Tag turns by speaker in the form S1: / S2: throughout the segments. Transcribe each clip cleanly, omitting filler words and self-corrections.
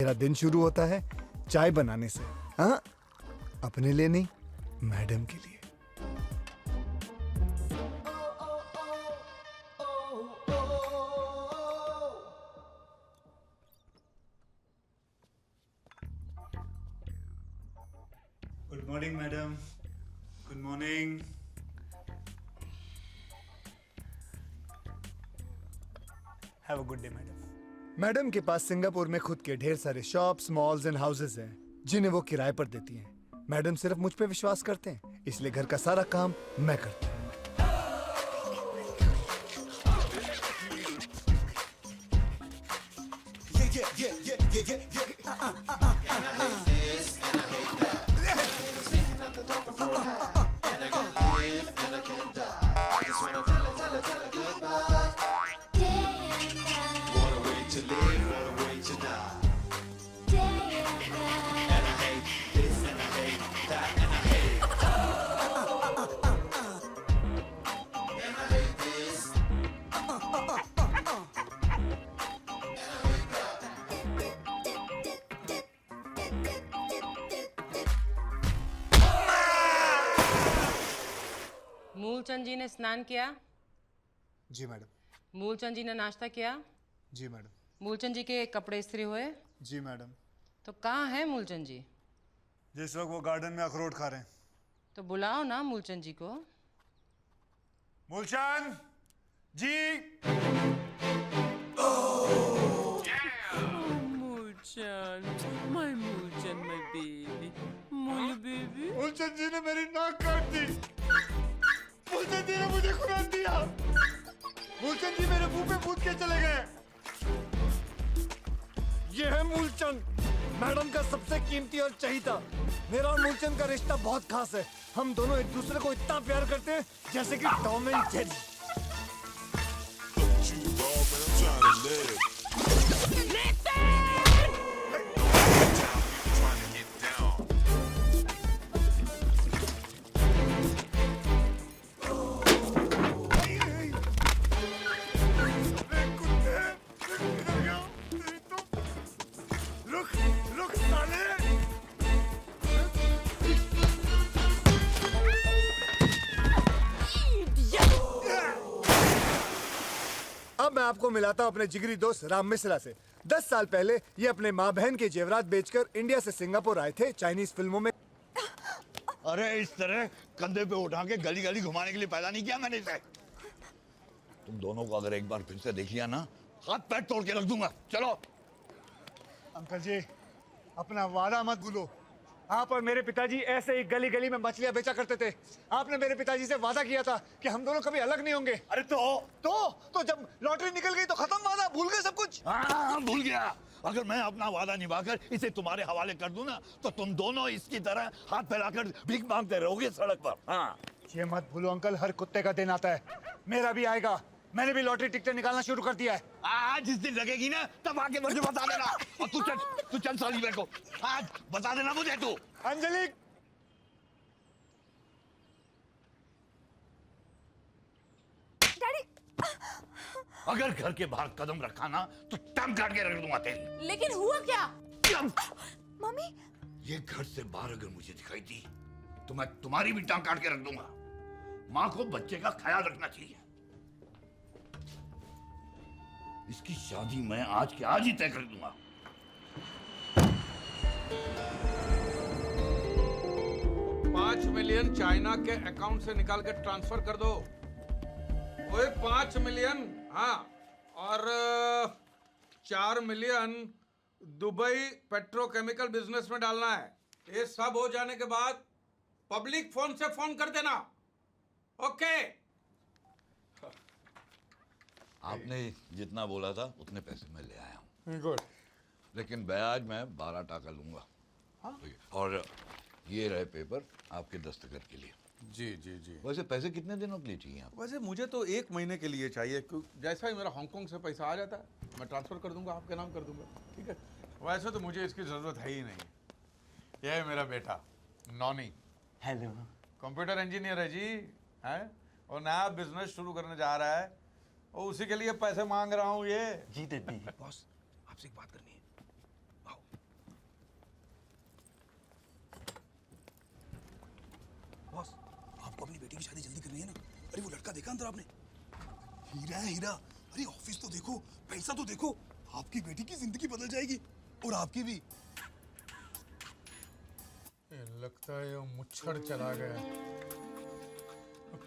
S1: मेरा दिन शुरू होता है चाय बनाने से। हाँ, अपने लिए नहीं, मैडम के लिए। Good morning madam. Good morning. Have a good day madam. Madam के पास सिंगापुर में खुद के ढेर सारे शॉप्स, मॉल्स एंड हाउसेस हैं जिन्हें वो किराए पर देती हैं। मैडम सिर्फ मुझ पे विश्वास करते हैं, इसलिए घर का सारा काम मैं करता हूँ।
S2: मूलचंद जी ने स्नान किया?
S1: जी मैडम।
S2: मूलचंद जी ने नाश्ता किया?
S1: जी मैडम।
S2: मूलचंद जी के कपड़े इस्त्री हुए?
S1: जी मैडम।
S2: तो कहाँ है मूलचंद जी?
S1: जिस वक्त वो गार्डन में अखरोट खा रहे हैं।
S2: तो बुलाओ ना मूलचंद जी को।
S1: मूलचंद जी।
S2: Moolchand, my Moolchand, my baby, my baby।
S1: Moolchand जी ने मेरी नाक काट दी। मूलचंद जी ने मुझे खुराक दिया। मूलचंद जी मेरे मुंह पे कूद के चले गए। ये है मूलचंद, मैडम का सबसे कीमती और चहीता। मेरा और मूलचंद का रिश्ता बहुत खास है। हम दोनों एक दूसरे को इतना प्यार करते हैं जैसे कि टॉम एंड जेरी। अब मैं आपको मिलाता हूं अपने जिगरी दोस्त राम मिश्रा से। 10 साल पहले ये अपने माँ बहन के जेवरात बेचकर इंडिया से सिंगापुर आए थे चाइनीज फिल्मों में।
S3: अरे इस तरह कंधे पे उठा के गली गली घुमाने के लिए पैदा नहीं किया मैंने इसे। तुम दोनों को अगर एक बार फिर से देख लिया ना, हाथ पैर तोड़ के रख दूंगा। चलो।
S1: अंकल जी, अपना वादा मत भूलो। आप और मेरे पिताजी ऐसे ही गली गली में मछलियां बेचा करते थे। आपने मेरे पिताजी से वादा किया था कि हम दोनों कभी अलग नहीं होंगे।
S3: अरे
S1: तो जब लॉटरी निकल गई तो खत्म वादा, भूल गए सब कुछ।
S3: हाँ, भूल गया। अगर मैं अपना वादा निभाकर इसे तुम्हारे हवाले कर दूं ना, तो तुम दोनों इसकी तरह हाथ फैलाकर भीख मांगते रहोगे सड़क पर। हाँ,
S1: ये मत भूलो अंकल, हर कुत्ते का दिन आता है। मेरा भी आएगा। मैंने भी लॉटरी टिकटें निकालना शुरू कर दिया है।
S3: आज जिस दिन लगेगी ना, तब आके मुझे बता देना। और तू चल साली मेरे को आज बता देना मुझे। तू
S1: अंजलि,
S4: डैडी,
S3: अगर घर के बाहर कदम रखा ना, तो टांग काट के रख दूंगा तेरी।
S4: लेकिन हुआ क्या? मम्मी,
S3: ये घर से बाहर अगर मुझे दिखाई दी, तो मैं तुम्हारी भी टांग काट के रख दूंगा। माँ को बच्चे का ख्याल रखना चाहिए। इसकी शादी मैं आज के आज ही तय कर दूंगा।
S5: $5 मिलियन चाइना के अकाउंट से निकाल के ट्रांसफर कर दो। ओए 5 मिलियन, हाँ, और 4 मिलियन दुबई पेट्रोकेमिकल बिजनेस में डालना है। ये सब हो जाने के बाद पब्लिक फोन से फोन कर देना। ओके।
S3: आपने जितना बोला था उतने पैसे मैं ले आया हूँ।
S5: गुड।
S3: लेकिन ब्याज मैं 12 टका लूंगा। हाँ? और ये रहे पेपर आपके दस्तखत के लिए।
S5: जी जी जी।
S3: वैसे पैसे कितने दिनों के लिए चाहिए आपको?
S5: वैसे मुझे तो 1 महीने के लिए चाहिए, क्योंकि जैसा ही मेरा हांगकांग से पैसा आ जाता है मैं ट्रांसफर कर दूंगा, आपके नाम कर दूंगा। ठीक है। वैसे तो मुझे इसकी जरूरत है ही नहीं। यह है मेरा बेटा नॉनी।
S6: हेलो।
S5: कंप्यूटर इंजीनियर है जी, है, और नया बिजनेस शुरू करने जा रहा है, और उसी के लिए पैसे मांग रहा हूँ। ये
S6: जी दीदी।
S3: बॉस, आपसे एक बात करनी है। आओ।
S6: देखा अंदर आपने? हीरा है हीरा। अरे ऑफिस तो देखो, पैसा तो देखो। आपकी बेटी की जिंदगी बदल जाएगी और आपकी भी।
S5: लगता है ये मुच्छड़ चला गया।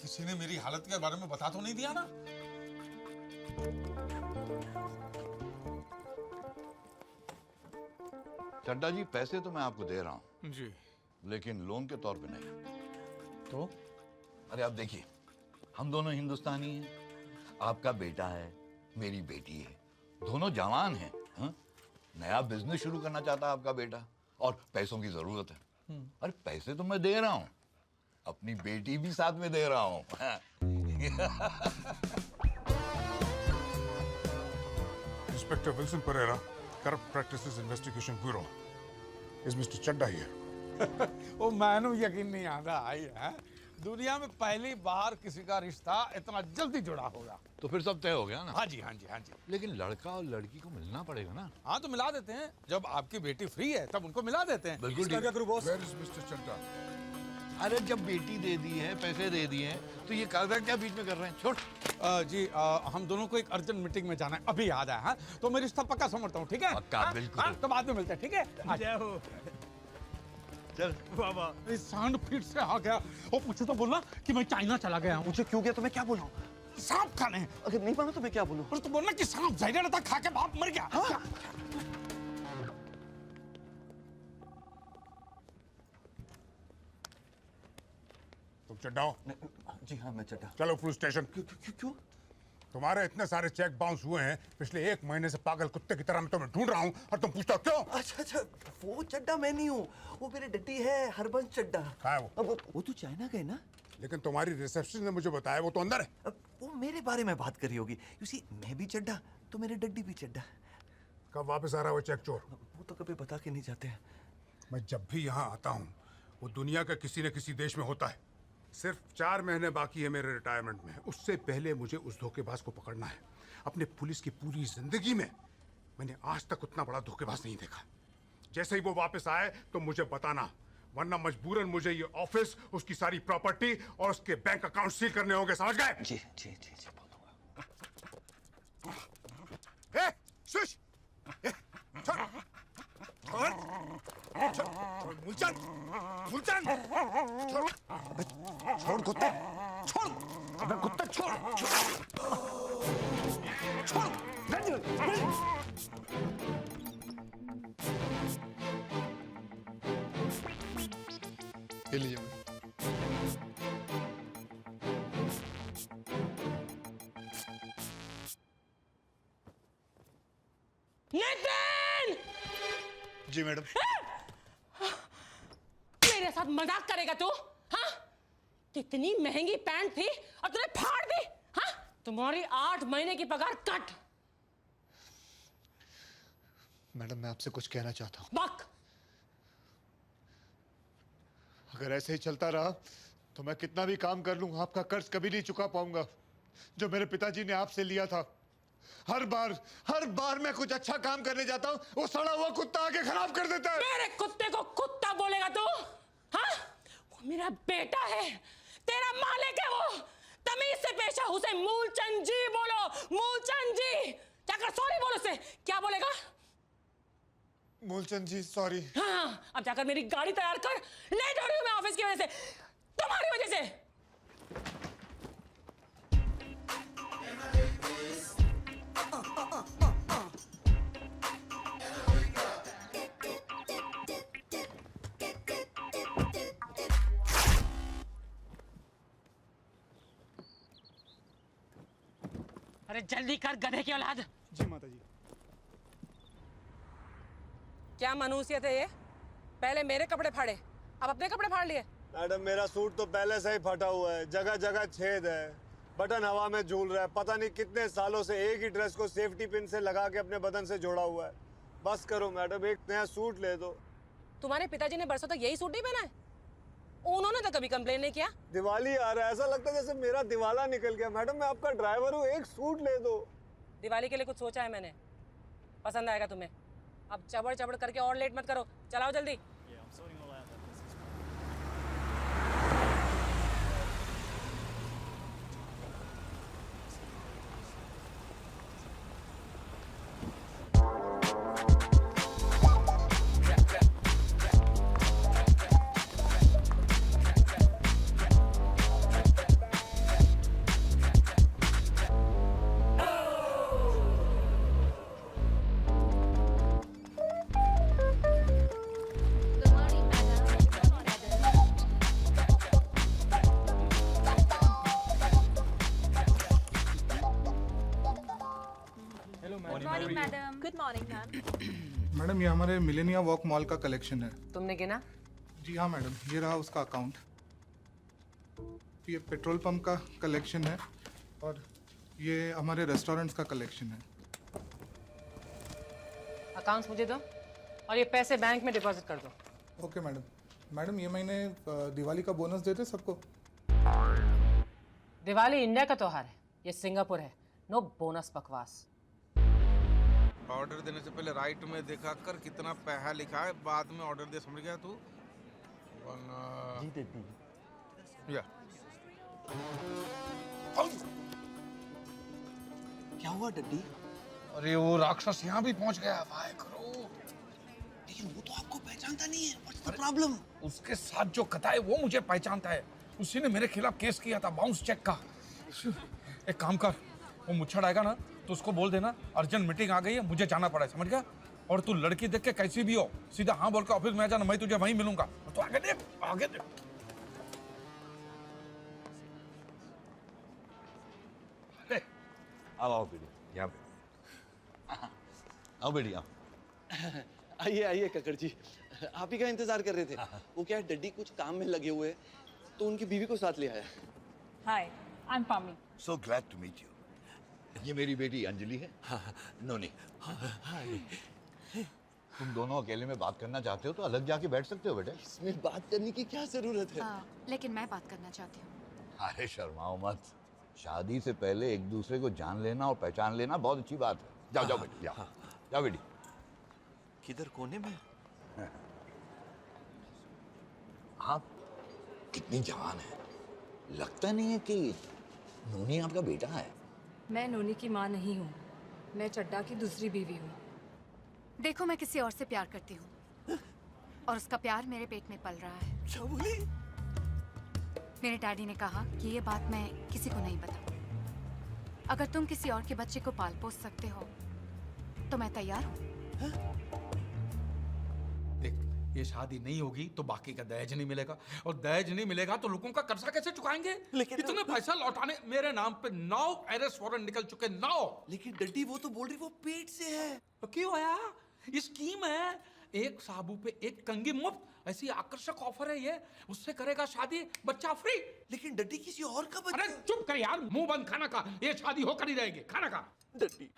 S5: किसी ने मेरी हालत के बारे में बता तो नहीं दिया ना?
S3: चड्डा जी, पैसे तो मैं आपको दे रहा हूँ
S5: जी।
S3: लेकिन लोन के तौर पे नहीं।
S5: तो
S3: अरे आप देखिए, हम दोनों हिंदुस्तानी हैं। आपका बेटा है, मेरी बेटी है, दोनों जवान हैं। हाँ? नया बिजनेस शुरू करना चाहता है आपका बेटा और पैसों की जरूरत है। अरे पैसे तो मैं दे रहा हूँ, अपनी बेटी भी साथ में दे रहा हूँ। हाँ।
S7: Inspector Wilson Pereira, Corrupt Practices Investigation Bureau. Is Mr. Chadda here?
S5: वो मैनू यकीन नहीं आता आई है। दुनिया में पहली बार किसी का रिश्ता इतना जल्दी जुड़ा होगा।
S3: तो फिर सब तय हो गया ना?
S5: हाँ जी हाँ जी हाँ जी।
S3: लेकिन लड़का और लड़की को मिलना पड़ेगा ना?
S5: हाँ तो मिला देते हैं, जब आपकी बेटी फ्री है तब उनको मिला देते हैं।
S3: बिल्कुल
S5: इसका
S3: ठीक।
S5: क्या करूं boss?
S7: Where is Mr. Chadda?
S3: अरे जब बेटी दे दी है, पैसे दे दिए हैं, तो ये कागजात क्या बीच में कर रहे हैं? छोड़।
S5: जी हम दोनों को एक अर्जेंट मीटिंग में जाना है, अभी याद आया। हाँ तो मैं रिश्ता पक्का समझता हूँ, ठीक है?
S3: पक्का,
S5: हाँ?
S3: बिल्कुल।
S5: हाँ, तो बाद में मिलते हैं, ठीक है? जय हो।
S3: चल
S5: बाबा इस सांड फीट से आ गया और मुझे तो बोलना कि मैं चाइना चला गया हूँ।
S8: मुझे क्यों गया तो मैं क्या बोला हूँ?
S5: सांप खाने हैं।
S8: अगर नहीं माना तो मैं क्या बोलूँ?
S5: और तो बोलना कि सांप जहरीला था, खा के बाप मर गया। हाँ?
S7: तुम चड्डा हो?
S8: जी हाँ मैं चड्डा।
S7: चलो पुलिस स्टेशन।
S8: क्यों?
S7: तुम्हारे इतने सारे चेक बाउंस हुए हैं, पिछले 1 महीने से पागल कुत्ते की तरह मैं तुम्हें ढूंढ रहा हूँ और तुम पूछते हो क्यों?
S8: अच्छा, वो चड्डा मैं नहीं हूँ, वो मेरे डड्डी है, हरबंस चड्डा।
S7: कहाँ है वो?
S8: अब वो तो चाइना गए ना।
S7: लेकिन तुम्हारी रिसेप्शन ने मुझे बताया वो तो अंदर है।
S8: अब वो मेरे बारे में बात करी होगी। यू सी मैं भी चड्डा तो मेरे डड्डी भी चड्डा।
S7: कब वापस आ रहा है वो चेक चोर?
S8: वो तो कभी बता के नहीं जाते हैं।
S7: मैं जब भी यहाँ आता हूँ वो दुनिया के किसी न किसी देश में होता है। सिर्फ 4 महीने बाकी है मेरे रिटायरमेंट में, उससे पहले मुझे उस धोखेबाज को पकड़ना है। अपने पुलिस की पूरी जिंदगी में मैंने आज तक उतना बड़ा धोखेबाज नहीं देखा। जैसे ही वो वापस आए तो मुझे बताना, वरना मजबूरन मुझे ये ऑफिस, उसकी सारी प्रॉपर्टी और उसके बैंक अकाउंट सील करने होंगे, समझ गए?
S8: जी बोलूँगा।
S7: शुश! छोड़ मूलचंद! मूलचंद! छोड़ कुत्ते! छोड़! अबे कुत्ते छोड़! छोड़!
S1: ये लीजिए।
S2: नितिन!
S1: जी मैडम।
S2: मेरे साथ मजाक करेगा तू? हाँ? कितनी महंगी पैंट थी और तूने फाड़ दी? हाँ? तुम्हारी 8 महीने की पगार कट।
S1: मैडम मैं आपसे कुछ कहना चाहता हूँ।
S2: बक।
S1: अगर ऐसे ही चलता रहा तो मैं कितना भी काम कर लूं, आपका कर्ज कभी नहीं चुका पाऊंगा जो मेरे पिताजी ने आपसे लिया था। हर बार मैं कुछ अच्छा काम करने जाता हूँ, वो सड़ा हुआ कुत्ता आके खराब कर देता है।
S2: मेरे कुत्ते को कुत्ता बोलेगा तू? हाँ? वो मेरा बेटा है, तेरा मालिक है वो। तमीज से पेश आ, उसे मूलचंद जी बोलो, मूलचंद जी। जाकर सॉरी बोलो उसे। क्या बोलेगा?
S1: मूलचंद जी सॉरी।
S2: हाँ, अब जाकर मेरी गाड़ी तैयार कर। लेट हो रही हूँ मैं ऑफिस की वजह से, तुम्हारी वजह से। अरे जल्दी कर गधे की औलाद।
S1: जी माता जी।
S2: क्या मनुष्यत है ये? पहले मेरे कपड़े फाड़े, अब अपने कपड़े फाड़ लिए।
S9: मैडम मेरा सूट तो पहले से ही फटा हुआ है, जगह जगह छेद है, बटन हवा में झूल रहा है, पता नहीं कितने सालों से एक ही ड्रेस को सेफ्टी पिन से लगा के अपने बदन से जोड़ा हुआ है। बस करो मैडम, एक नया सूट ले दो।
S2: तुम्हारे पिताजी ने बरसों तक यही सूट नहीं पहना है? उन्होंने तो कभी कंप्लेन नहीं किया।
S9: दिवाली आ रहा है, ऐसा लगता है जैसे मेरा दिवाला निकल गया। मैडम मैं आपका ड्राइवर हूँ, एक सूट ले दो।
S2: दिवाली के लिए कुछ सोचा है मैंने, पसंद आएगा तुम्हें। अब चबड़ चबड़ करके और लेट मत करो, चलाओ जल्दी।
S4: जान।
S6: मैडम ये हमारे मिलेनिया वॉक मॉल का कलेक्शन है।
S2: तुमने गिना?
S6: जी हाँ मैडम, ये रहा उसका अकाउंट। ये पेट्रोल पंप का कलेक्शन है और ये हमारे रेस्टोरेंट्स का कलेक्शन है।
S2: अकाउंट्स मुझे दो और ये पैसे बैंक में डिपॉजिट कर दो।
S6: Okay madam. मैडम ये महीने दिवाली का बोनस देते सबको।
S2: दिवाली इंडिया का त्योहार है, ये सिंगापुर है। नो बोनस बकवास।
S5: ऑर्डर देने से पहले राइट में देखा कर कितना पैसा लिखा है, बाद में ऑर्डर दे, समझ गया तू? या
S8: क्या हुआ डड्डी?
S5: अरे वो राक्षस यहाँ भी पहुँच गया। वाह करो।
S8: लेकिन वो तो आपको पहचानता नहीं है। What's the problem?
S5: उसके साथ जो कथा है वो मुझे पहचानता है। उसी ने मेरे खिलाफ केस किया था बाउंस चेक का। एक काम कर, वो मुच्छड़ आएगा ना तो उसको बोल देना अर्जेंट मीटिंग आ गई है, मुझे जाना पड़ा है, समझ गया? और तू लड़की देख के कैसी भी हो सीधा हाँ बोल के ऑफिस में आ जाना, मैं तुझे वहीं मिलूंगा। तो आगे देख, आगे देख।
S3: आओ बेटी, यहाँ पे आओ बेटी, आओ।
S8: आइए आइए कक्कड़ जी, आप ही का इंतजार कर रहे थे। वो क्या है, डड्डी कुछ काम में लगे हुए हैं, तो उनकी बीवी को साथ ले आया।
S10: Hi, I am Pami.
S3: So glad to meet you. ये मेरी बेटी अंजलि है। नोनी। तुम दोनों अकेले में बात करना चाहते हो तो अलग जाके बैठ सकते हो बेटे।
S8: इसमें बात करने की क्या जरूरत है?
S4: लेकिन मैं बात करना चाहती हूँ।
S3: अरे शर्माओ मत, शादी से पहले एक दूसरे को जान लेना और पहचान लेना बहुत अच्छी बात है। जाओ जाओ बेटी, जाओ जाओ बेटी।
S8: किधर, कोने में?
S3: आप कितनी जवान है, लगता नहीं है कि नोनी आपका बेटा है।
S10: मैं नोनी की माँ नहीं हूँ, मैं चड्डा की दूसरी बीवी हूँ।
S4: देखो मैं किसी और से प्यार करती हूँ और उसका प्यार मेरे पेट में पल रहा है।
S8: क्या बोली?
S4: मेरे डैडी ने कहा कि ये बात मैं किसी को नहीं बताऊँ। अगर तुम किसी और के बच्चे को पाल पोस सकते हो तो मैं तैयार हूँ।
S5: देख, ये शादी नहीं होगी तो बाकी का दहेज नहीं मिलेगा, और दहेज नहीं मिलेगा तो लोगों का कर्जा कैसे चुकाएंगे?
S8: लेकिन
S5: इतने पैसा लौटाने मेरे नाम पे 9 अरेस्ट वारंट निकल चुके, 9।
S8: लेकिन डड्डी वो तो बोल रही वो पेट से है।
S5: तो क्यों आया? ये स्कीम है, एक साबू पे एक कंगी मुफ्त, ऐसी आकर्षक ऑफर है ये। उससे करेगा शादी, बच्चा फ्री।
S8: लेकिन डड्डी किसी और का बच्चा।
S5: अरे चुप कर यार, मुंह बंद, खाना खा। ये शादी होकर ही रहेगी, खाना खा।
S8: डड्डी